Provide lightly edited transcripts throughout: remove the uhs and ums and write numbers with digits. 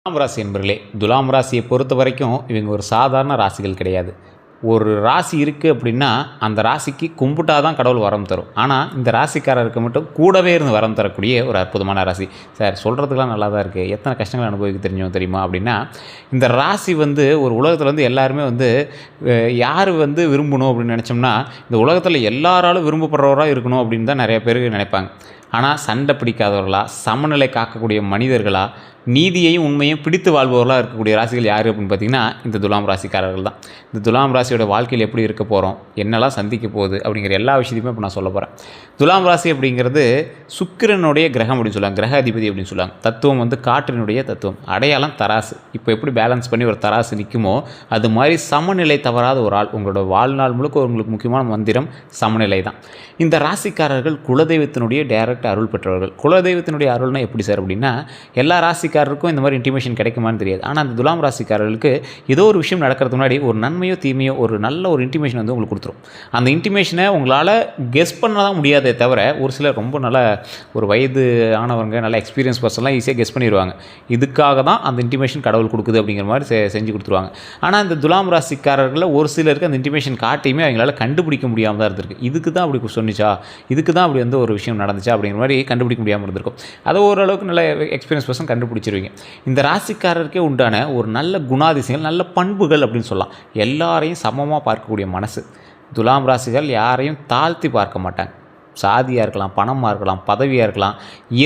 துலாம் ராசி என்பர்களே, துலாம் ராசியை பொறுத்த வரைக்கும் இவங்க ஒரு சாதாரண ராசிகள் கிடையாது. ஒரு ராசி இருக்குது அப்படின்னா அந்த ராசிக்கு கும்பிட்டா தான் கடவுள் வரம் தரும். ஆனால் இந்த ராசிக்காரருக்கு மட்டும் கூடவே இருந்து வரம் தரக்கூடிய ஒரு அற்புதமான ராசி. சார் சொல்கிறதுக்கெலாம் நல்லா தான் இருக்குது, எத்தனை கஷ்டங்கள் அனுபவிக்க தெரிஞ்சோம் தெரியுமா அப்படின்னா, இந்த ராசி ஒரு உலகத்தில் எல்லாருமே யார் விரும்பணும் அப்படின்னு நினச்சோம்னா, இந்த உலகத்தில் எல்லாராலும் விரும்பப்படுறவராக இருக்கணும் அப்படின்னு தான் நிறைய பேர் நினைப்பாங்க. ஆனால் சண்டை பிடிக்காதவர்களா, சமநிலை காக்கக்கூடிய மனிதர்களா, நீதியையும் உண்மையும் பிடித்து வாழ்பவர்களாக இருக்கக்கூடிய ராசிகள் யார் அப்படின்னு பார்த்திங்கன்னா இந்த துலாம் ராசிக்காரர்கள் தான். இந்த துலாம் ராசியோட வாழ்க்கையில் எப்படி இருக்க போகிறோம், என்னெல்லாம் சந்திக்க போகுது அப்படிங்கிற எல்லா விஷயத்தையுமே இப்போ நான் சொல்ல போகிறேன். துலாம் ராசி அப்படிங்கிறது சுக்கிரனுடைய கிரகம் அப்படின்னு சொல்லுவாங்க, கிரக அதிபதி அப்படின்னு சொல்லுவாங்க. தத்துவம் காற்றினுடைய தத்துவம், அடையாளம் தராசு. இப்போ எப்படி பேலன்ஸ் பண்ணி ஒரு தராசு நிற்குமோ அது மாதிரி சமநிலை தவறாத ஒரு ஆள். உங்களோட வாழ்நாள் முழுக்க உங்களுக்கு முக்கியமான மந்திரம் சமநிலை தான். இந்த ராசிக்காரர்கள் குலதெய்வத்தினுடைய டைரக்ட் அருள் பெற்றவர்கள். குலதெய்வத்தினுடைய அருள்னா எப்படி சார் அப்படின்னா, எல்லா ராசிக்காரருக்கும் இந்த மாதிரி இன்டிமேஷன் கிடைக்குமான்னு தெரியாது. ஆனால் அந்த துலாம் ராசிக்காரர்களுக்கு ஏதோ ஒரு விஷயம் நடக்கிறதுக்கு முன்னாடி ஒரு நன்மையோ தீமையோ ஒரு நல்ல ஒரு இன்டிமேஷன் உங்களுக்கு கொடுத்துரும். அந்த இன்டிமேஷனை உங்களால் கெஸ் பண்ண தான் முடியாதே தவிர, ஒரு சிலர் ரொம்ப நல்ல ஒரு வயது ஆனவங்க, நல்ல எக்ஸ்பீரியன்ஸ் பர்சன்லாம் ஈஸியாக கெஸ் பண்ணிடுவாங்க. இதுக்காக தான் அந்த இன்டிமேஷன் கடவுள் கொடுக்குது அப்படிங்கிற மாதிரி செஞ்சு கொடுத்துருவாங்க. ஆனால் இந்த துலாம் ராசிக்காரர்களில் ஒரு சிலருக்கு அந்த இன்டிமேஷன் காட்டியுமே அவங்களால கண்டுபிடிக்க முடியாமல் தான் இருந்திருக்கு. இதுக்கு தான் அப்படி சொன்னிச்சா, இதுக்கு தான் அப்படி ஒரு விஷயம் நடந்துச்சா அப்படிங்கிற மாதிரி கண்டுபிடிக்க முடியாமல் இருந்திருக்கும். அதை ஓரளவுக்கு நல்ல எக்ஸ்பீரியன்ஸ் பர்சன் கண்டுபிடிச்சிருவீங்க. இந்த ராசிக்காரருக்கே உண்டான ஒரு நல்ல குணாதிசயங்கள், நல்ல பண்புகள் அப்படின்னு சொல்லலாம். எல்லாரையும் சமமாக பார்க்கக்கூடிய மனசு. துலாம் ராசிகள் யாரையும் தாழ்த்தி பார்க்க மாட்டாங்க. சாதியாக இருக்கலாம், பணமாக இருக்கலாம், பதவியாக இருக்கலாம்,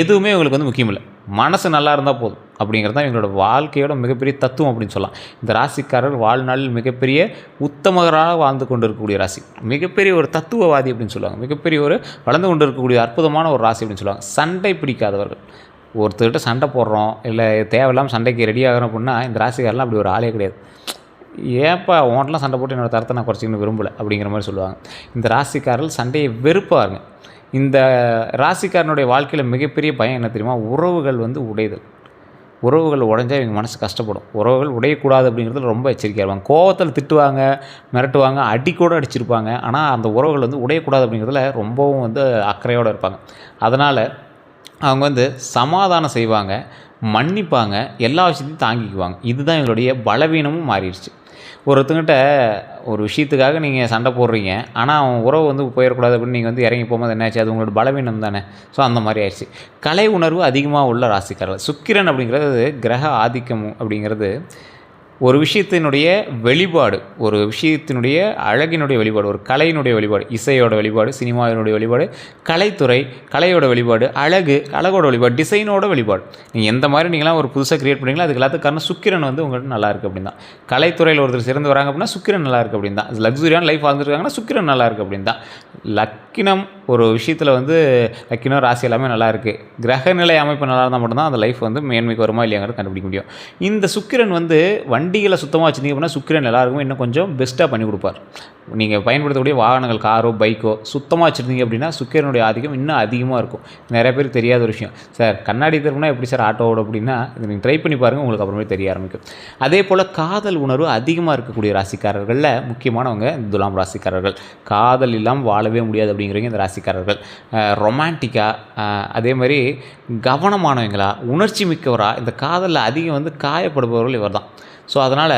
எதுவுமே இவங்களுக்கு முக்கியம் இல்லை. மனசு நல்லா இருந்தால் போதும் அப்படிங்கிறது தான் இவங்களோட வாழ்க்கையோட மிகப்பெரிய தத்துவம் அப்படின்னு சொல்லலாம். இந்த ராசிக்காரர் வாழ்நாளில் மிகப்பெரிய உத்தமகராக வாழ்ந்து கொண்டு இருக்கக்கூடிய ராசி, மிகப்பெரிய ஒரு தத்துவவாதி அப்படின்னு சொல்லுவாங்க, மிகப்பெரிய ஒரு வளர்ந்து கொண்டு இருக்கக்கூடிய அற்புதமான ஒரு ராசி அப்படின்னு சொல்லுவாங்க. சண்டை பிடிக்காதவர்கள். ஒருத்தர்கிட்ட சண்டை போடுறோம், இல்லை தேவையில்லாமல் சண்டைக்கு ரெடி ஆகிறோம் அப்படின்னா இந்த ராசிக்காரெலாம் அப்படி ஒரு ஆளே கிடையாது. ஏன்ப்பா உன்ட்டெலாம் சண்டை போட்டு என்னோடய தரத்தை நான் குறைச்சிக்கணும் விரும்பலை அப்படிங்கிற மாதிரி சொல்லுவாங்க. இந்த ராசிக்காரர்கள் சண்டையை வெறுப்பாருங்க. இந்த ராசிக்காரனுடைய வாழ்க்கையில் மிகப்பெரிய பயம் என்ன தெரியுமா, உறவுகள் உடைதல். உறவுகள் உடைஞ்சால் இவங்க மனசு கஷ்டப்படும். உறவுகள் உடையக்கூடாது அப்படிங்கிறதுல ரொம்ப எச்சரிக்கையாக இருப்பாங்க. கோவத்தில் திட்டுவாங்க, மிரட்டுவாங்க, அடி கூட அடிச்சிருப்பாங்க. ஆனால் அந்த உறவுகள் உடையக்கூடாது அப்படிங்கிறதுல ரொம்பவும் அக்கறையோடு இருப்பாங்க. அதனால் அவங்க சமாதானம் செய்வாங்க, மன்னிப்பாங்க, எல்லா விஷயத்தையும் தாங்கிக்குவாங்க. இதுதான் எங்களுடைய பலவீனமும் மாறிடுச்சு. ஒருத்தங்கிட்ட ஒரு விஷயத்துக்காக நீங்கள் சண்டை போடுறீங்க, ஆனால் அவன் உறவு போயிடக்கூடாது அப்படின்னு நீங்கள் இறங்கி போகும்போது என்னாச்சு, அது உங்களோட பலவீனம் தானே. ஸோ அந்த மாதிரி ஆயிடுச்சு. கலை உணர்வு அதிகமாக உள்ள ராசிக்காரர்கள். சுக்கிரன் அப்படிங்கிறது கிரக ஆதிக்கம் அப்படிங்கிறது ஒரு விஷயத்தினுடைய வெளிப்பாடு, ஒரு விஷயத்தினுடைய அழகினுடைய வெளிப்பாடு, ஒரு கலையினுடைய வெளிப்பாடு, இசையோட வெளிப்பாடு, சினிமாவினுடைய வெளிப்பாடு, கலைத்துறை, கலையோட வெளிப்பாடு, அழகோட வெளிப்பாடு, டிசைனோட வெளிப்பாடு. நீங்கள் எந்த மாதிரி நீங்களாம் ஒரு புதுசாக க்ரியேட் பண்ணுறீங்களோ அதுக்கு எல்லாத்துக்கு காரணம் சுக்கிரன் உங்கள்கிட்ட நல்லா இருக்குது அப்படின்னு தான். கலைத்துறையில் ஒருத்தர் சிறந்து வராங்க அப்படின்னா சுக்கிரன் நல்லா இருக்குது அப்படின்னு தான். லக்ஸுரியான லைஃப் வாழ்ந்துருக்காங்கன்னா சுக்கிரன் நல்லா இருக்குது அப்படின்னு தான். லக்கினம் ஒரு விஷயத்தில் லக்கினம் ராசி எல்லாமே நல்லா இருக்குது, கிரகநிலை அமைப்பு நல்லா இருந்தால் மட்டும்தான் அந்த லைஃப் மேன்மைக்கு வருமா இல்லையாங்கிறது கண்டுபிடிக்க முடியும். இந்த சுக்கிரன் வண்டிகளை சுத்தமாக வச்சுருந்தீங்க அப்படின்னா சுக்கிரன் எல்லாருக்குமே இன்னும் கொஞ்சம் பெஸ்ட்டாக பண்ணி கொடுப்பார். நீங்கள் பயன்படுத்தக்கூடிய வாகனங்கள், காரோ பைக்கோ சுத்தமாக வச்சுருந்தீங்க அப்படின்னா சுக்கிரனுடைய ஆதிக்கம் இன்னும் அதிகமாக இருக்கும். நிறைய பேருக்கு தெரியாத ஒரு விஷயம், சார் கண்ணாடி திரும்பினா எப்படி சார் ஆட்டோ ஓடும் அப்படின்னா இது நீங்கள் ட்ரை பண்ணி பாருங்கள், உங்களுக்கு அப்புறமே தெரிய ஆரம்பிக்கும். அதே போல் காதல் உணர்வு அதிகமாக இருக்கக்கூடிய ராசிக்காரர்களில் முக்கியமானவங்க துலாம் ராசிக்காரர்கள். காதல் இல்லாமல் வாழவே முடியாது அப்படிங்கிறவங்க இந்த ராசிக்காரர்கள். ரொமான்டிக்காக, அதே மாதிரி கவனமானவங்களா, உணர்ச்சி மிக்கவராக, இந்த காதலில் அதிகம் காயப்படுபவர்கள் இவர் தான். ஸோ அதனால்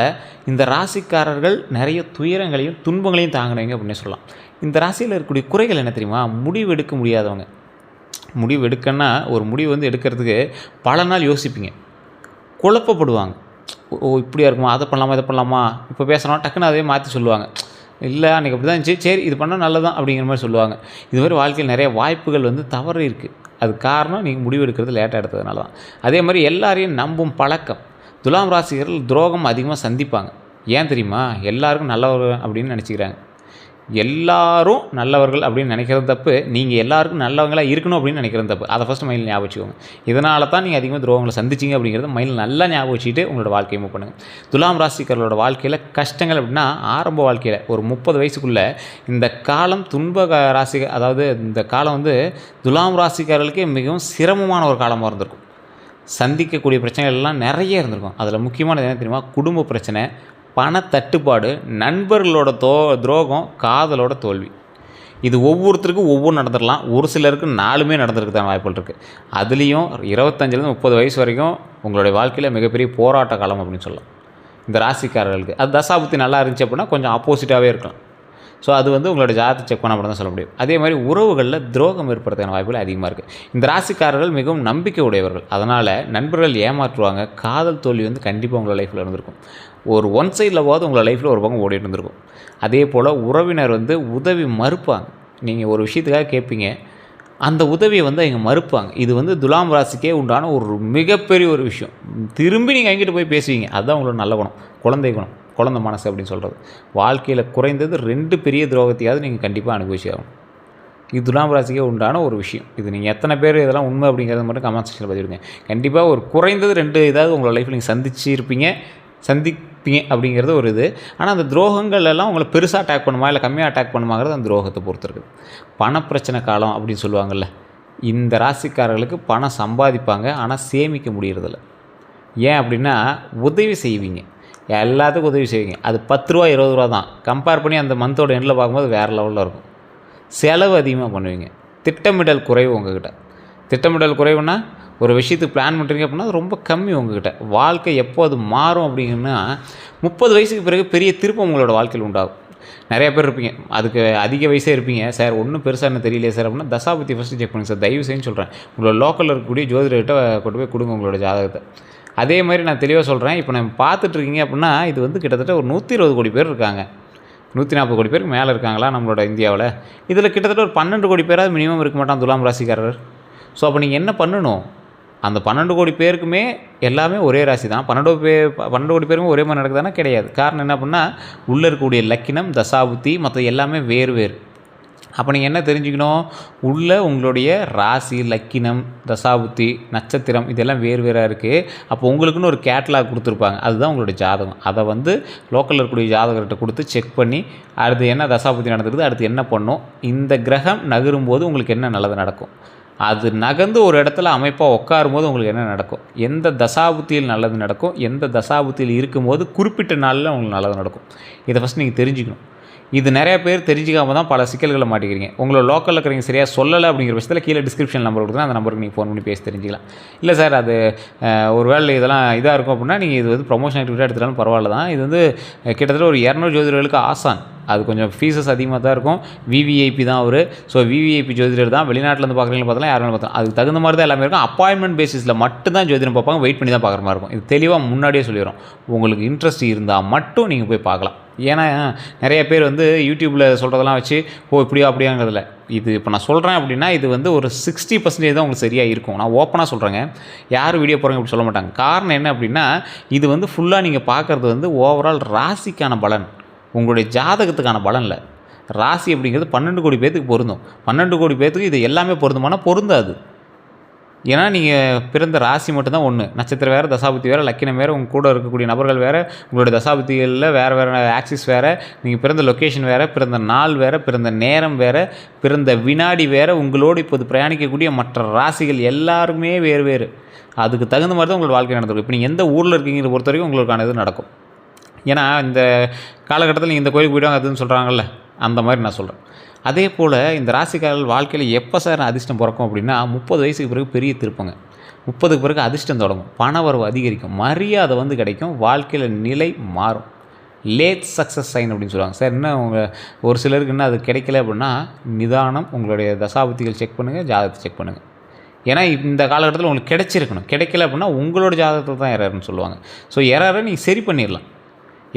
இந்த ராசிக்காரர்கள் நிறைய துயரங்களையும் துன்பங்களையும் தாங்கினவங்க அப்படின்னு சொல்லலாம். இந்த ராசியில் இருக்கக்கூடிய குறைகள் என்ன தெரியுமா, முடிவு எடுக்க முடியாதவங்க. முடிவு எடுக்கன்னா ஒரு முடிவு எடுக்கிறதுக்கு பல நாள் யோசிப்பீங்க, குழப்பப்படுவாங்க. ஓ இப்படியா இருக்குமா, அதை பண்ணலாமா, இதை பண்ணலாமா, இப்போ பேசுகிறோம் டக்குன்னு அதே மாற்றி சொல்லுவாங்க. இல்லை அன்றைக்கி அப்படி தான் இருந்துச்சு, சரி இது பண்ணால் நல்லதான் அப்படிங்கிற மாதிரி சொல்லுவாங்க. இதுமாதிரி வாழ்க்கையில் நிறைய வாய்ப்புகள் தவறு இருக்குது. அது காரணம் நீங்கள் முடிவு எடுக்கிறது லேட்டாக எடுத்ததுனால தான். அதே மாதிரி எல்லாரையும் நம்பும் பழக்கம். துலாம் ராசிகர்கள் துரோகம் அதிகமாக சந்திப்பாங்க. ஏன் தெரியுமா, எல்லாருக்கும் நல்லவர்கள் அப்படின்னு நினச்சிக்கிறாங்க. எல்லாரும் நல்லவர்கள் அப்படின்னு நினைக்கிறது தப்பு, நீங்கள் எல்லாருக்கும் நல்லவங்களாக இருக்கணும் அப்படின்னு நினைக்கிறது தப்பு. அதை ஃபஸ்ட்டு மைண்டில் ஞாபகம் வச்சுக்கோங்க. இதனால தான் நீங்கள் அதிகமாக துரோகங்களை சந்திச்சிங்க அப்படிங்கிறத மைண்டில் நல்லா ஞாபகம் வச்சுட்டு உங்களோட வாழ்க்கையை மூவ் பண்ணுங்கள். துலாம் ராசிக்காரர்களோட வாழ்க்கையில் கஷ்டங்கள் அப்படின்னா ஆரம்ப வாழ்க்கையில் ஒரு 30 வயசுக்குள்ளே இந்த காலம் ராசிகள், அதாவது இந்த காலம் துலாம் ராசிக்காரர்களுக்கே மிகவும் சிரமமான ஒரு காலமாக இருந்திருக்கும். சந்திக்கக்கூடிய பிரச்சனைகள் எல்லாம் நிறைய இருந்திருக்கும். அதில் முக்கியமானது என்ன தெரியுமா, குடும்ப பிரச்சனை, பணத்தட்டுப்பாடு, நண்பர்களோட துரோகம், காதலோட தோல்வி. இது ஒவ்வொருத்தருக்கும் ஒவ்வொன்று நடந்துடலாம். ஒரு சிலருக்கு 4மே நடந்திருக்குதான் வாய்ப்புகள் இருக்குது. அதுலேயும் 25லேருந்து 30 வயசு வரைக்கும் உங்களுடைய வாழ்க்கையில் மிகப்பெரிய போராட்ட காலம் அப்படின்னு சொல்லலாம் இந்த ராசிக்காரர்களுக்கு. அது தசாபுத்தி நல்லா இருந்துச்சு அப்படின்னா கொஞ்சம் ஆப்போசிட்டாகவே இருக்கலாம். ஸோ அது வந்து உங்களோட ஜாதகத்தை செக் பண்ண மட்டும் தான் சொல்ல முடியும். அதே மாதிரி உறவுகளில் துரோகம் ஏற்படுறதுக்கான வாய்ப்புகள் அதிகமாக இருக்குது. இந்த ராசிக்காரர்கள் மிகவும் நம்பிக்கை உடையவர்கள். அதனால் நண்பர்கள் ஏமாற்றுவாங்க. காதல் தோல்வி வந்து கண்டிப்பாக உங்களோட லைஃப்பில் இருந்திருக்கும். ஒரு ஒன் சைடில் போது உங்களோட லைஃப்பில் ஒரு பக்கம் ஓடிட்டு இருந்திருக்கும். அதே போல் உறவினர் வந்து உதவி மறுப்பாங்க. நீங்கள் ஒரு விஷயத்துக்காக கேட்பீங்க, அந்த உதவியை வந்து அவங்க மறுப்பாங்க. இது வந்து துலாம் ராசிக்கே உண்டான ஒரு மிகப்பெரிய ஒரு விஷயம். திரும்பி நீங்கள் எங்கிட்ட போய் பேசுவீங்க. அதுதான் உங்களோட நல்ல குணம், குழந்தை குணம், குழந்தை மனசு அப்படின்னு சொல்கிறது. வாழ்க்கையில் குறைந்தது 2 பெரிய துரோகத்தையாவது நீங்கள் கண்டிப்பாக அனுபவிச்சு ஆகணும். இது துலாம் ராசிக்கே உண்டான ஒரு விஷயம். இது நீங்கள் எத்தனை பேர் இதெல்லாம் உண்மை அப்படிங்கிறத மட்டும் கமெண்ட் செக்ஷனில் பதிவிடுங்க. கண்டிப்பாக ஒரு குறைந்தது 2 இதாவது உங்களோட லைஃப்பில் நீங்கள் சந்திப்பீங்க அப்படிங்கிறது ஒரு இது. ஆனால் அந்த துரோகங்கள் எல்லாம் உங்களை பெருசாக அட்டாக் பண்ணுமா இல்லை கம்மியாக அட்டாக் பண்ணுமாங்கிறது அந்த துரோகத்தை பொறுத்து இருக்குது. பணப்பிரச்சனை காலம் அப்படின்னு சொல்லுவாங்கள்ல, இந்த ராசிக்காரர்களுக்கு பணம் சம்பாதிப்பாங்க, ஆனால் சேமிக்க முடியறதில்ல. ஏன் அப்படின்னா உதவி செய்வீங்க, எல்லாத்துக்கும் உதவி செய்வீங்க. அது 10 ரூபா 20 ரூபா தான். கம்பேர் பண்ணி அந்த மந்தோட எண்டில் பார்க்கும்போது வேறு லெவலில் இருக்கும். செலவு அதிகமாக பண்ணுவீங்க. திட்டமிடல் குறைவு உங்கள்கிட்ட. திட்டமிடல் குறைவுன்னா ஒரு விஷயத்துக்கு பிளான் பண்ணுறீங்க அப்படின்னா அது ரொம்ப கம்மி உங்கள்கிட்ட. வாழ்க்கை எப்போ அது மாறும் அப்படிங்கன்னா 30 வயசுக்கு பிறகு பெரிய திருப்பம் உங்களோட வாழ்க்கையில் உண்டாகும். நிறைய பேர் இருப்பீங்க, அதுக்கு அதிக வயசே இருப்பீங்க. சார் ஒன்றும் பெருசாக என்ன தெரியலையே சார் அப்படின்னா தசாபுத்தி ஃபஸ்ட்டு செக் பண்ணுங்கள் சார், தயவு செய்யுன்னு சொல்கிறேன். உங்களோட லோக்கலில் இருக்கக்கூடிய ஜோதிடர்கிட்ட கொண்டு போய் கொடுங்க உங்களோட ஜாதகத்தை. அதே மாதிரி நான் தெளிவாக சொல்கிறேன், இப்போ நம்ம பார்த்துட்ருக்கீங்க அப்படின்னா இது வந்து கிட்டத்தட்ட ஒரு 120 கோடி பேர் இருக்காங்க. 140 கோடி பேருக்கு மேலே இருக்காங்களா நம்மளோட இந்தியாவில். இதில் கிட்டத்தட்ட ஒரு 12 கோடி பேராவது மினிமம் இருக்க மாட்டான் துலாம் ராசிக்காரர். ஸோ அப்போ நீங்கள் என்ன பண்ணணும், அந்த 12 கோடி பேருக்குமே எல்லாமே ஒரே ராசி தான். 12 கோடி பேருமே ஒரே மாதிரி நடக்குதானா? கிடையாது. காரணம் என்ன அப்படின்னா உள்ளே இருக்கக்கூடிய லக்கினம், தசாபுத்தி மற்ற எல்லாமே வேறு வேறு. அப்போ நீங்கள் என்ன தெரிஞ்சுக்கணும், உள்ளே உங்களுடைய ராசி, லக்கினம், தசாபுத்தி, நட்சத்திரம் இதெல்லாம் வேறு வேறாக இருக்குது. அப்போ உங்களுக்குன்னு ஒரு கேட்லாக் கொடுத்துருப்பாங்க, அதுதான் உங்களுடைய ஜாதகம். அதை வந்து லோக்கலில் இருக்கக்கூடிய ஜாதகர்கிட்ட கொடுத்து செக் பண்ணி அடுத்து என்ன தசாபுத்தி நடந்துருக்குது, அடுத்து என்ன பண்ணும், இந்த கிரகம் நகரும்போது உங்களுக்கு என்ன நல்லது நடக்கும், அது நகர்ந்து ஒரு இடத்துல அமைப்பாக உட்காரும்போது உங்களுக்கு என்ன நடக்கும், எந்த தசாபுத்தியில் நல்லது நடக்கும், எந்த தசாபுத்தியில் இருக்கும்போது குறிப்பிட்ட நாளில் உங்களுக்கு நல்லது நடக்கும். இதை ஃபஸ்ட் நீங்கள் தெரிஞ்சுக்கணும். இது நிறைய பேர் தெரிஞ்சிக்காம தான் பல சிக்கல்களை மாட்டிக்கிறீங்க. உங்களோட லோக்கலில் இருக்கிறவங்க சரியாக சொல்லலை அப்படிங்கிற பட்சத்தில் கீழே டிஸ்கிரிப்ஷன் நம்பர் கொடுத்தா அந்த நம்பருக்கு நீங்கள் ஃபோன் பண்ணி பேசி தெரிஞ்சிக்கலாம். இல்லை சார் அது ஒரு வேளை இதெல்லாம் இதாக இருக்கும் அப்படின்னா நீங்கள் இது வந்து ப்ரொமோஷன் ஆக்டிவிட்டியாக எடுத்துட்டாலும் பரவாயில்ல தான். இது வந்து கிட்டத்தட்ட ஒரு 200 ஜோதிடர்களுக்கு ஆசான். அது கொஞ்சம் ஃபீஸஸ் அதிகமாக தான் இருக்கும். விவிஐபி தான் அவர். ஸோ விவிஐபி ஜோதிடர் தான். வெளிநாட்டிலேருந்து பார்க்குறீங்க பார்த்தாலும் யாரும் பார்த்தோம் அதுக்கு தகுந்த மாதிரி தான் எல்லாமே இருக்கும். அப்பாயின்மெண்ட் பேசிஸில் மட்டும் தான் ஜோதிடம் பார்ப்பாங்க. வெயிட் பண்ணி தான் பார்க்குற மாதிரி இருக்கும். இது தெளிவாக முன்னாடியே சொல்லிடுறோம். உங்களுக்கு இன்ட்ரெஸ்ட் இருந்தால் மட்டும் நீங்கள் போய் பார்க்கலாம். ஏன்னா நிறைய பேர் வந்து யூடியூப்பில் சொல்கிறதெல்லாம் வச்சு இப்படியா அப்படியாங்கிறதில்ல. இது இப்போ நான் சொல்கிறேன் அப்படின்னா இது வந்து ஒரு 60% தான் உங்களுக்கு சரியாக இருக்கும். நான் ஓப்பனாக சொல்கிறேங்க, யார் வீடியோ போகிறீங்க அப்படி சொல்ல மாட்டாங்க. காரணம் என்ன அப்படின்னா இது வந்து ஃபுல்லாக நீங்கள் பார்க்குறது வந்து ஓவரால் ராசிக்கான பலன், உங்களுடைய ஜாதகத்துக்கான பலன் இல்லை. ராசி அப்படிங்கிறது 12 கோடி பேர்த்துக்கு பொருந்தும். 12 கோடி பேர்த்துக்கு இது எல்லாமே பொருந்துமானா பொருந்தாது. ஏன்னா நீங்கள் பிறந்த ராசி மட்டும்தான் ஒன்று, நட்சத்திரம் வேறு, தசாபுத்தி வேறு, லக்கினம் வேறு, உங்கள் கூட இருக்கக்கூடிய நபர்கள் வேறு, உங்களுடைய தசாபுத்திகளில் வேறு வேறு ஆக்சிஸ் வேறு, நீங்கள் பிறந்த லொக்கேஷன் வேறு, பிறந்த நாள் வேறு, பிறந்த நேரம் வேறு, பிறந்த வினாடி வேறு, உங்களோடு இப்போது பிரயாணிக்கக்கூடிய மற்ற ராசிகள் எல்லாருமே வேறு வேறு. அதுக்கு தகுந்த மாதிரி தான் உங்களோட வாழ்க்கை நடந்திருக்கும். இப்போ நீங்கள் எந்த ஊரில் இருக்கீங்கிற பொறுத்த வரைக்கும் உங்களுக்கான இது நடக்கும். ஏன்னா இந்த காலகட்டத்தில் நீங்கள் இந்த கோயிலுக்கு போய்டுவாங்க அதுன்னு சொல்கிறாங்கல்ல, அந்த மாதிரி நான் சொல்கிறேன். அதே போல் இந்த ராசிக்காரர்கள் வாழ்க்கையில் எப்போ சார் அதிர்ஷ்டம் பிறக்கும் அப்படின்னா 30 வயசுக்கு பிறகு பெரிய திருப்பங்க. 30க்கு பிறகு அதிர்ஷ்டம் தொடங்கும், பணவரவு அதிகரிக்கும், மரியாதை வந்து கிடைக்கும், வாழ்க்கையில் நிலை மாறும். லேட் சக்ஸஸ் சைன் அப்படின்னு சொல்லுவாங்க. சார் இன்னும் உங்கள் ஒரு சிலருக்கு இன்னும் அது கிடைக்கல அப்படின்னா நிதானம், உங்களுடைய தசாபுத்திகள் செக் பண்ணுங்கள், ஜாதகத்தை செக் பண்ணுங்கள். ஏன்னா இந்த காலகட்டத்தில் உங்களுக்கு கிடைச்சிருக்கணும். கிடைக்கல அப்படின்னா உங்களோட ஜாதகத்தில் தான் எரர்னு சொல்லுவாங்க. ஸோ எரரை நீங்கள் சரி பண்ணிடலாம்.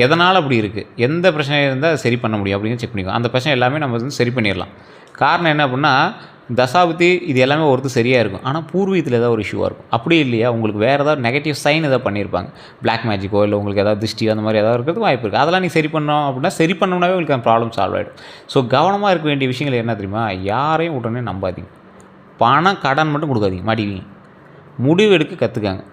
எதனால் அப்படி இருக்குது, எந்த பிரச்சனை இருந்தால் அதை சரி பண்ண முடியும் அப்படின்னு செக் பண்ணிக்கோ. அந்த பிரச்சனை எல்லாமே நம்ம வந்து சரி பண்ணிடலாம். காரணம் என்ன அப்படின்னா தசாபுத்தி இது எல்லாமே ஒருத்தர் சரியாக இருக்கும், ஆனால் பூர்வீகத்தில் ஏதாவது ஒரு இஷ்யூவாக இருக்கும். அப்படி இல்லையா உங்களுக்கு வேறு ஏதாவது நெகட்டிவ் சைன் ஏதாவது பண்ணியிருப்பாங்க, பிளாக் மேஜிக்கோ இல்லை உங்களுக்கு ஏதாவது திருஷ்டி அந்த மாதிரி ஏதாவது இருக்கிறது வாய்ப்பு இருக்குது. அதெல்லாம் நீ சரி பண்ணோம் அப்படின்னா சரி பண்ணோம்னாவே உங்களுக்கு அந்த ப்ராப்ளம் சால்வ் ஆகிடும். ஸோ கவனமாக இருக்க வேண்டிய விஷயங்கள் என்ன தெரியுமா, யாரையும் உடனே நம்பாதீங்க. பணம் கடன் மட்டும் கொடுக்காதீங்க, மாட்டிவீங்க. முடிவு எடுக்க கற்றுக்காங்க,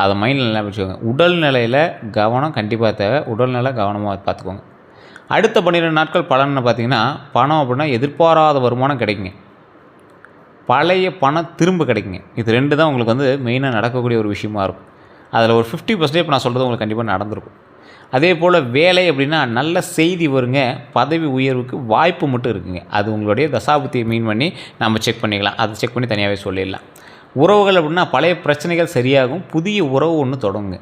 அதை மைண்டில் நல்லா வச்சுக்கோங்க. உடல்நிலையில் கவனம் கண்டிப்பாக தேவை. உடல்நிலை கவனமாக பார்த்துக்கோங்க. அடுத்த 12 நாட்கள் பலன்னு பார்த்தீங்கன்னா பணம் அப்படின்னா எதிர்பாராத வருமானம் கிடைக்குங்க, பழைய பணம் திரும்ப கிடைக்குங்க. இது 2 தான் உங்களுக்கு வந்து மெயினாக நடக்கக்கூடிய ஒரு விஷயமா இருக்கும். அதில் ஒரு 50% இப்போ நான் சொல்கிறது உங்களுக்கு கண்டிப்பாக நடந்திருக்கும். அதே போல் வேலை அப்படின்னா நல்ல செய்தி வருங்க, பதவி உயர்வுக்கு வாய்ப்பு மட்டும் இருக்குங்க. அது உங்களுடைய தசாபுத்தியை மீன் பண்ணி நம்ம செக் பண்ணிக்கலாம். அதை செக் பண்ணி தனியாகவே சொல்லிடலாம். உறவுகள் அப்படின்னா பழைய பிரச்சனைகள் சரியாகும், புதிய உறவு ஒன்று தொடங்குங்க.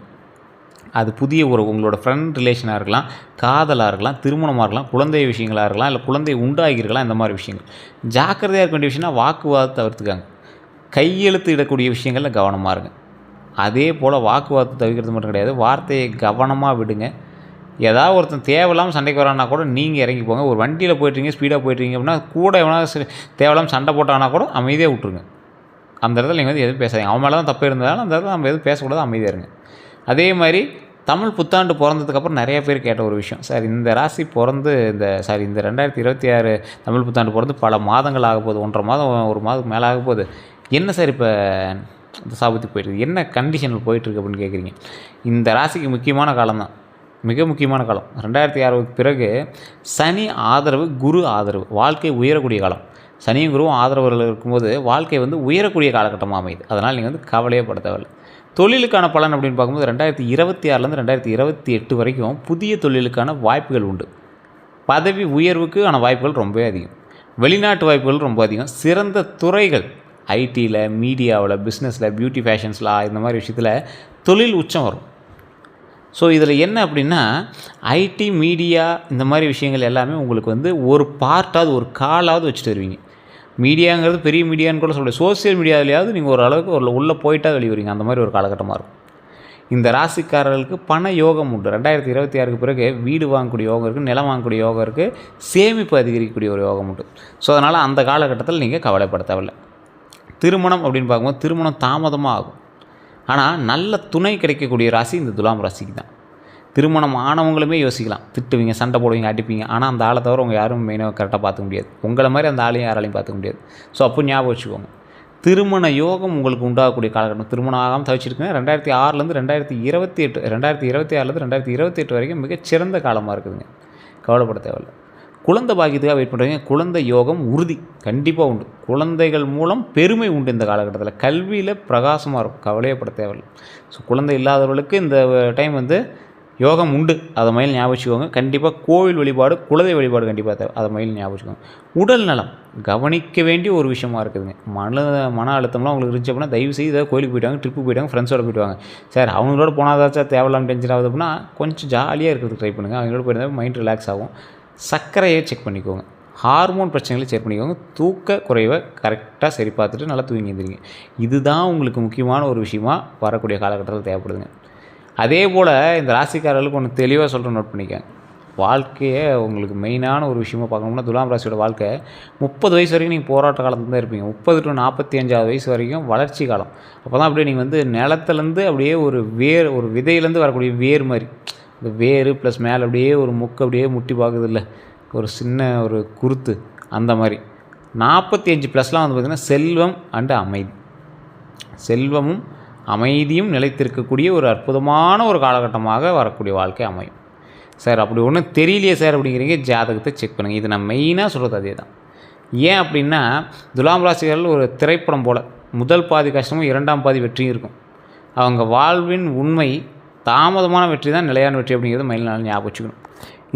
அது புதிய உறவு உங்களோட ஃப்ரெண்ட் ரிலேஷனாக இருக்கலாம், காதலாக இருக்கலாம், திருமணமாக இருக்கலாம், குழந்தை விஷயங்களாக இருக்கலாம், இல்லை குழந்தை உண்டாகிருக்கலாம். இந்த மாதிரி விஷயங்கள் ஜாக்கிரதையாக இருக்க வேண்டிய விஷயம்னா வாக்குவாதத்தை தவிர்த்துக்காங்க. கையெழுத்து இடக்கூடிய விஷயங்களில் கவனமாக இருங்க. அதே போல் வாக்குவாதத்தை தவிர்க்கிறது மட்டும் கிடையாது, வார்த்தையை கவனமாக விடுங்க. ஏதாவது ஒருத்தன் தேவையில்லாமல் சண்டைக்கு வரானா கூட நீங்கள் இறங்கி போங்க. ஒரு வண்டியில் போய்ட்டுருங்க, ஸ்பீடாக போய்ட்டுருங்க அப்படின்னா கூட எவனா தேவையில்லாமல் சண்டை போட்டானா கூட அமைதியாக விட்ருங்க. அந்த இடத்துல நீங்கள் எதுவும் பேசாதீங்க. அவன் மேலே தான் தப்பு இருந்ததாலும் அந்த இடத்துல நம்ம எதுவும் பேசக்கூடாது, அமைதியாக இருங்க. அதே மாதிரி தமிழ் புத்தாண்டு பிறந்ததுக்கப்புறம் நிறைய பேர் கேட்ட ஒரு விஷயம், சார் இந்த ராசி பிறந்து இந்த 2026 தமிழ் புத்தாண்டு பிறந்து பல மாதங்கள் ஆக போகுது, 1.5 மாதம் 1 மாதத்துக்கு மேலே ஆக போகுது, என்ன சார் இப்போ தசாபுத்தி போயிட்டுருக்கு, என்ன கண்டிஷனில் போயிட்டுருக்கு அப்படின்னு கேட்குறீங்க. இந்த ராசிக்கு முக்கியமான காலம் தான், மிக முக்கியமான காலம். 2006க்கு பிறகு சனி ஆதரவு, குரு ஆதரவு, வாழ்க்கை உயரக்கூடிய காலம். சனியும் குருவும் ஆதரவுகள் இருக்கும்போது வாழ்க்கை உயரக்கூடிய காலகட்டமாக அமையுது. அதனால் நீங்கள் கவலையே பட தேவையில்லை. தொழிலுக்கான பலன் அப்படின்னு பார்க்கும்போது 2026லேருந்து 2028 வரைக்கும் புதிய தொழிலுக்கான வாய்ப்புகள் உண்டு. பதவி உயர்வுக்கான வாய்ப்புகள் ரொம்பவே அதிகம். வெளிநாட்டு வாய்ப்புகள் ரொம்ப அதிகம். சிறந்த துறைகள் ஐடியில், மீடியாவில், பிஸ்னஸில், பியூட்டி ஃபேஷன்ஸில் இந்த மாதிரி விஷயத்தில் தொழில் உச்சம் வரும். ஸோ இதில் என்ன அப்படின்னா ஐடி, மீடியா இந்த மாதிரி விஷயங்கள் எல்லாமே உங்களுக்கு ஒரு பார்ட்டாவது ஒரு காலாவது வச்சுட்டு வருவீங்க. மீடியாங்கிறது பெரிய மீடியான்னு கூட சொல்ல, சோசியல் மீடியாவிலையாவது நீங்கள் ஓரளவுக்கு உள்ளே போயிட்டா வெளியே வரீங்க. அந்த மாதிரி ஒரு காலகட்டமாக இருக்கும். இந்த ராசிக்காரர்களுக்கு பண யோகம் உண்டு. 2026க்கு பிறகு வீடு வாங்கக்கூடிய யோகம் இருக்குது, நிலம் வாங்கக்கூடிய யோகம் இருக்குது, சேமிப்பு அதிகரிக்கக்கூடிய ஒரு யோகம் உண்டு. ஸோ அதனால் அந்த காலகட்டத்தில் நீங்கள் கவலைப்பட தேவையில்லை. திருமணம் அப்படின்னு பார்க்கும்போது திருமணம் தாமதமாக ஆகும். ஆனால் நல்ல துணை கிடைக்கக்கூடிய ராசி இந்த துலாம் ராசிக்கு தான். திருமணம் ஆனவங்களுமே யோசிக்கலாம், திட்டுவீங்க, சண்டை போடுவீங்க, அடிப்பீங்க. ஆனால் அந்த ஆளை தவிர உங்கள் யாரும் மெயினாக கரெக்டாக பார்த்துக்க முடியாது. உங்களை மாதிரி அந்த ஆளையும் யாராலையும் பார்த்துக்க முடியாது. ஸோ அப்போ ஞாபகம் வச்சுக்கோங்க, திருமண யோகம் உங்களுக்கு உண்டாகக்கூடிய காலகட்டம். திருமணம் ஆகாமல் தவிச்சிருக்குங்க. 2006லேருந்து 2028 2026லேருந்து 2028 வரைக்கும் மிகச்சிறந்த காலமாக இருக்குதுங்க. கவலைப்பட தேவையில்லை. குழந்தை பாக்கியத்துக்காக வெயிட் பண்ணுறீங்க. குழந்தை யோகம் உறுதி, கண்டிப்பாக உண்டு. குழந்தைகள் மூலம் பெருமை உண்டு. இந்த காலகட்டத்தில் கல்வியில் பிரகாசமாக இருக்கும், கவலையப்பட தேவையில்லை. ஸோ குழந்தை இல்லாதவர்களுக்கு இந்த டைம் யோகம் உண்டு. அதை மயில் ஞாபகம் வச்சுக்கோங்க. கண்டிப்பாக கோவில் வழிபாடு, குலதெய்வ வழிபாடு கண்டிப்பாக தேவை. அதை மயில் ஞாபகம் வச்சுக்கோங்க. உடல் நலம் கவனிக்க வேண்டிய ஒரு விஷயமா இருக்குதுங்க. மன அழுத்தம்லாம் உங்களுக்கு இருந்துச்சு அப்படின்னா தயவுசெய்து ஏதாவது கோயிலுக்கு போயிட்டாங்க, ட்ரிப்பு போயிட்டாங்க, ஃப்ரெண்ட்ஸோட போயிட்டுவாங்க. சார் அவங்களோட போனாதாச்சும் தேவையில்லாமல் டென்ஷன் ஆகுது அப்படின்னா கொஞ்சம் ஜாலியாக இருக்கிறதுக்கு ட்ரை பண்ணுங்கள். அவங்களோட போயிருந்தால் மைண்ட் ரிலாக்ஸ் ஆகும். சர்க்கரையை செக் பண்ணிக்கோங்க. ஹார்மோன் பிரச்சனைகளை செக் பண்ணிக்கோங்க. தூக்க குறைவை கரெக்டாக சரி பார்த்துட்டு நல்லா தூங்கி எழுந்திரிங்க. இதுதான் உங்களுக்கு முக்கியமான ஒரு விஷயமா வரக்கூடிய காலகட்டத்தில் தேவைப்படுதுங்க. அதே போல் இந்த ராசிக்காரர்களுக்கு ஒன்று தெளிவாக சொல்கிற நோட் பண்ணிக்கங்க. வாழ்க்கையை உங்களுக்கு மெயினான ஒரு விஷயமாக பார்க்கணும்னா துலாம் ராசியோட வாழ்க்கை 30 வயசு வரைக்கும் நீங்கள் போராட்ட காலத்தில் தான் இருப்பீங்க. 30 to 45 வயசு வரைக்கும் வளர்ச்சி காலம். அப்போ தான் அப்படியே நீங்கள் நிலத்துலேருந்து அப்படியே ஒரு விதையிலேருந்து வரக்கூடிய வேர் மாதிரி, இந்த வேர் ப்ளஸ் மேலே அப்படியே ஒரு முக்கு அப்படியே முட்டி பார்க்குது இல்லை, ஒரு சின்ன ஒரு குருத்து, அந்த மாதிரி 45 ப்ளஸ்லாம் பார்த்திங்கன்னா செல்வம் அண்டு அமைதி, செல்வமும் அமைதியும் நிலைத்திருக்கக்கூடிய ஒரு அற்புதமான ஒரு காலகட்டமாக வரக்கூடிய வாழ்க்கை அமையும். சார் அப்படி ஒன்றும் தெரியலையே சார் அப்படிங்கிறீங்க, ஜாதகத்தை செக் பண்ணுங்கள். இது நான் மெயினாக சொல்கிறது அதே தான். ஏன் அப்படின்னா துலாம் ராசிகள் ஒரு திரைப்படம் போல், முதல் பாதி கஷ்டமும் 2ஆம் பாதி வெற்றியும் இருக்கும். அவங்க வாழ்வின் உண்மை தாமதமான வெற்றி தான் நிலையான வெற்றி அப்படிங்கிறது மைல்நாள் ஞாபகம் வச்சுக்கணும்.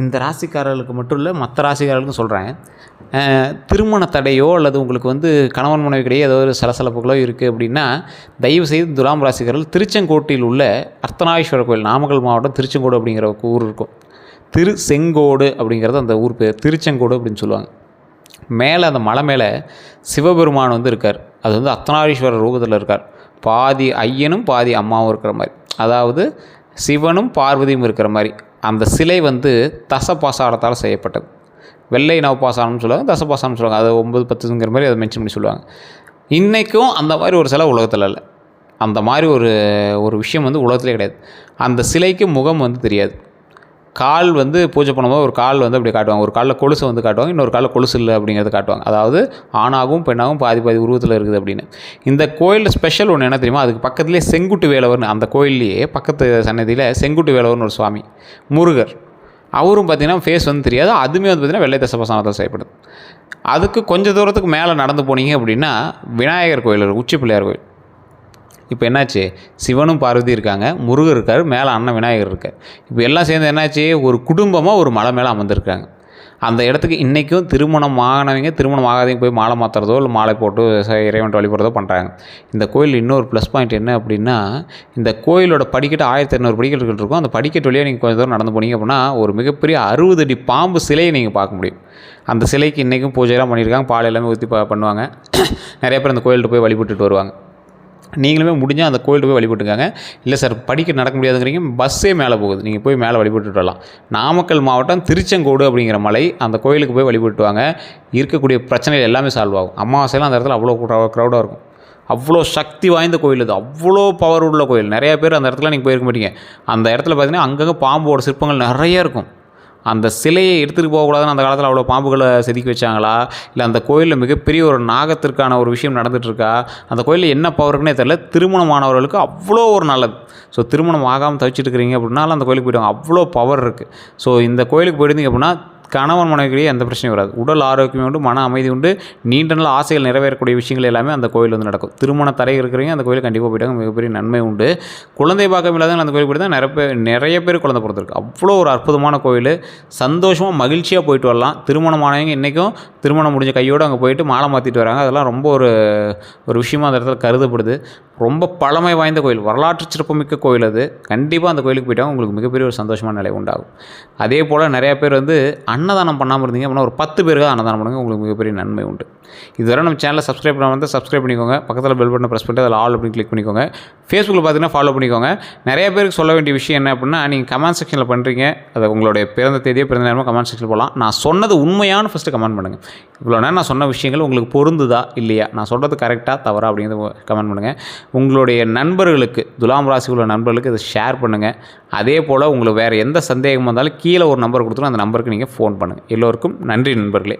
இந்த ராசிக்காரர்களுக்கு மட்டும் இல்லை, மற்ற ராசிக்காரர்களுக்கும் சொல்கிறேன். திருமண தடையோ அல்லது உங்களுக்கு கணவன் மனைவி கிடையாது ஏதோ ஒரு சலசலப்புகளோ இருக்குது அப்படின்னா தயவுசெய்து துலாம் ராசிக்காரர்கள் திருச்செங்கோட்டில் உள்ள அர்த்தநாரீஸ்வரர் கோயில், நாமக்கல் மாவட்டம் திருச்செங்கோடு அப்படிங்கிற ஊர் இருக்கும். திருச்செங்கோடு அப்படிங்கிறது அந்த ஊர் பேர், திருச்செங்கோடு அப்படின்னு சொல்லுவாங்க. மேலே அந்த மலை மேலே சிவபெருமான் இருக்கார். அது அர்த்தநாரீஸ்வரர் ரூபத்தில் இருக்கார். பாதி ஐயனும் பாதி அம்மாவும் இருக்கிற மாதிரி, அதாவது சிவனும் பார்வதியும் இருக்கிற மாதிரி. அந்த சிலை தசபாசாரத்தால் செய்யப்பட்டது. வெள்ளை நவபாசாரம்னு சொல்லுவாங்க, தசபாசாரம்னு சொல்லுவாங்க. அது 9, 10ங்கிற மாதிரி அதை மென்ஷன் பண்ணி சொல்லுவாங்க. இன்றைக்கும் அந்த மாதிரி ஒரு சிலை உலகத்தில் இல்லை. அந்த மாதிரி ஒரு விஷயம் உலகத்திலே கிடையாது. அந்த சிலைக்கு முகம் தெரியாது. கால் பூஜை பண்ணும்போது ஒரு கால் அப்படி காட்டுவாங்க, ஒரு காலில் கொலுசு காட்டுவாங்க, இன்னொரு காலில் கொலுசு இல்லை அப்படிங்கிறத காட்டுவாங்க. அதாவது ஆணாகவும் பெண்ணாகவும் பாதி பாதி உருவத்தில் இருக்குது அப்படின்னு. இந்த கோயிலில் ஸ்பெஷல் ஒன்று என்ன தெரியுமா, அதுக்கு பக்கத்துலேயே செங்குட்டு வேலவர்னு, அந்த கோயில்லையே பக்கத்து சன்னதியில் செங்குட்டு வேலவர்னு ஒரு சுவாமி முருகர், அவரும் பார்த்திங்கன்னா ஃபேஸ் தெரியாது. அதுவுமே பார்த்திங்கன்னா வெள்ளை தசபாசாரத்தில் செய்யப்படுது. அதுக்கு கொஞ்சம் தூரத்துக்கு மேலே நடந்து போனீங்க அப்படின்னா விநாயகர் கோயில் இருக்குது, உச்சி பிள்ளையார் கோயில். இப்போ என்னாச்சு, சிவனும் பார்வதி இருக்காங்க, முருகர் இருக்கார், மேலே அண்ணன் விநாயகர் இருக்கார். இப்போ எல்லாம் சேர்ந்து என்னாச்சு, ஒரு குடும்பமாக ஒரு மலை மேலே அமர்ந்திருக்காங்க. அந்த இடத்துக்கு இன்றைக்கும் திருமணம் ஆனவங்க திருமணம் ஆகாதவங்க போய் மாலை மாற்றுறதோ இல்லை மாலை போட்டு இறைவன் வழிபடுறதோ பண்ணுறாங்க. இந்த கோயில் இன்னொரு ப்ளஸ் பாயிண்ட் என்ன அப்படின்னா, இந்த கோயிலோட படிக்கட்டு 1200 படிக்கட்டுகள் இருக்கும். அந்த படிக்கட்டு வழியாக நீங்கள் கொஞ்சம் தூரம் நடந்து போனீங்க அப்படின்னா ஒரு மிகப்பெரிய 60 அடி பாம்பு சிலையை நீங்கள் பார்க்க முடியும். அந்த சிலைக்கு இன்றைக்கும் பூஜையெல்லாம் பண்ணியிருக்காங்க, பால் எல்லாமே ஊற்றி பண்ணுவாங்க. நிறைய பேர் அந்த கோயில்கிட்ட போய் வழிபட்டுட்டு வருவாங்க. நீங்களுமே முடிஞ்சால் அந்த கோயிலுக்கு போய் வழிபட்டுக்காங்க. இல்லை சார் படிக்க நடக்க முடியாதுங்கிறீங்க, பஸ்ஸே மேலே போகுது, நீங்கள் போய் மேலே வழிபட்டுட்டு வரலாம். நாமக்கல் மாவட்டம் திருச்செங்கோடு அப்படிங்கிற மலை, அந்த கோயிலுக்கு போய் வழிபட்டு வாங்க. இருக்கக்கூடிய பிரச்சனைகள் எல்லாமே சால்வ் ஆகும். அமாவாசையெல்லாம் அந்த இடத்துல அவ்வளோ க்ரௌடாக இருக்கும். அவ்வளோ சக்தி வாய்ந்த கோயில் அது, அவ்வளோ பவர் உள்ள கோயில். நிறைய பேர் அந்த இடத்துல நீங்கள் போயிருக்க மாட்டீங்க. அந்த இடத்துல பார்த்தீங்கன்னா அங்கங்கே பாம்போட சிற்பங்கள் நிறைய இருக்கும். அந்த சிலையை எடுத்துகிட்டு போகக்கூடாதுன்னு அந்த காலத்தில் அவ்வளோ பாம்புகளை செதுக்கி வச்சாங்களா, இல்லை அந்த கோயிலில் மிகப்பெரிய ஒரு நாகத்திற்கான ஒரு விஷயம் நடந்துகிட்ருக்கா, அந்த கோயிலில் என்ன பவருக்குன்னே தெரியல. திருமணமானவர்களுக்கு அவ்வளோ ஒரு நல்லது. ஸோ திருமணம் ஆகாமல் தவிச்சிட்டு இருக்கிறீங்க அப்படின்னாலும் அந்த கோயிலுக்கு போய்டுவாங்க, அவ்வளோ பவர் இருக்குது. ஸோ இந்த கோயிலுக்கு போயிருந்தீங்க அப்படின்னா கணவன் மனைவிக்கிடையே எந்த பிரச்சனையும் வராது. உடல் ஆரோக்கியம் உண்டு, மன அமைதி உண்டு, நீண்ட நாள் ஆசைகள் நிறைவேறக்கூடிய விஷயங்கள் எல்லாமே அந்த கோயில் வந்து நடக்கும். திருமண தடை இருக்கிறவங்க அந்த கோயிலுக்கு கண்டிப்பாக போய்ட்டாங்க, மிகப்பெரிய நன்மை உண்டு. குழந்தை பாக்கம் இல்லாதவங்க அந்த கோயிலுக்கு போய்ட்டு தான் நிறைய பேர் குழந்தை பிறந்திருக்கு. அவ்வளோ ஒரு அற்புதமான கோயில். சந்தோஷமாக மகிழ்ச்சியாக போயிட்டு வரலாம். திருமணமானவங்க இன்றைக்கும் திருமணம் முடிஞ்ச கையோடு அங்கே போயிட்டு மாலை மாற்றிட்டு வராங்க. அதெல்லாம் ரொம்ப ஒரு விஷயமாக அந்த இடத்துல கருதப்படுது. ரொம்ப பழமை வாய்ந்த கோயில், வரலாற்று சிறப்புமிக்க கோயில் அது. கண்டிப்பாக அந்த கோயிலுக்கு போய்ட்டாங்க, உங்களுக்கு மிகப்பெரிய ஒரு சந்தோஷமான நிலை உண்டாகும். அதே போல் நிறையா பேர் வந்து அன்னதானம் பண்ணாமல் இருந்தீங்க அப்படின்னா ஒரு 10 பேருக்கு அன்னதானம் பண்ணுங்கள், உங்களுக்கு மிகப்பெரிய நன்மை உண்டு. இதுவரை நம்ம சேனலை சப்ஸ்கிரைப் பண்ண வந்து சப்ஸ்கிரைப் பண்ணிக்கோங்க. பக்கத்தில் பெல் பட்டனை ப்ரெஸ் பண்ணிட்டு அதில் ஆல் அப்படின்னு கிளிக் பண்ணிக்கோங்க. ஃபேஸ்புக்கில் பார்த்தீங்கன்னா ஃபாலோ பண்ணிக்கோங்க. நிறைய பேருக்கு சொல்ல வேண்டிய விஷயம் என்ன அப்படின்னா, நீங்கள் கமெண்ட் செக்ஷனில் பண்ணுறீங்க, அதை உங்களுடைய பிறந்த தேதியோ பிறந்த நேரமோ கமெண்ட் செக்ஷனில் போகலாம். நான் சொன்னது உண்மையானு ஃபஸ்ட்டு கமெண்ட் பண்ணுங்கள். இவ்வளோ நேரம் நான் சொன்ன விஷயங்கள் உங்களுக்கு பொருந்துதா இல்லையா, நான் சொல்கிறது கரெக்டாக தவறா அப்படிங்கிறத கமெண்ட் பண்ணுங்கள். உங்களுடைய நண்பர்களுக்கு, துலாம் ராசி உள்ள நண்பர்களுக்கு இதை ஷேர் பண்ணுங்கள். அதே போல் உங்களுக்கு வேறு எந்த சந்தேகம் வந்தாலும் கீழே ஒரு நம்பர் கொடுத்துரும், அந்த நம்பருக்கு நீங்கள் ஃபோன் பண்ணுங்கள். எல்லோருக்கும் நன்றி நண்பர்களே.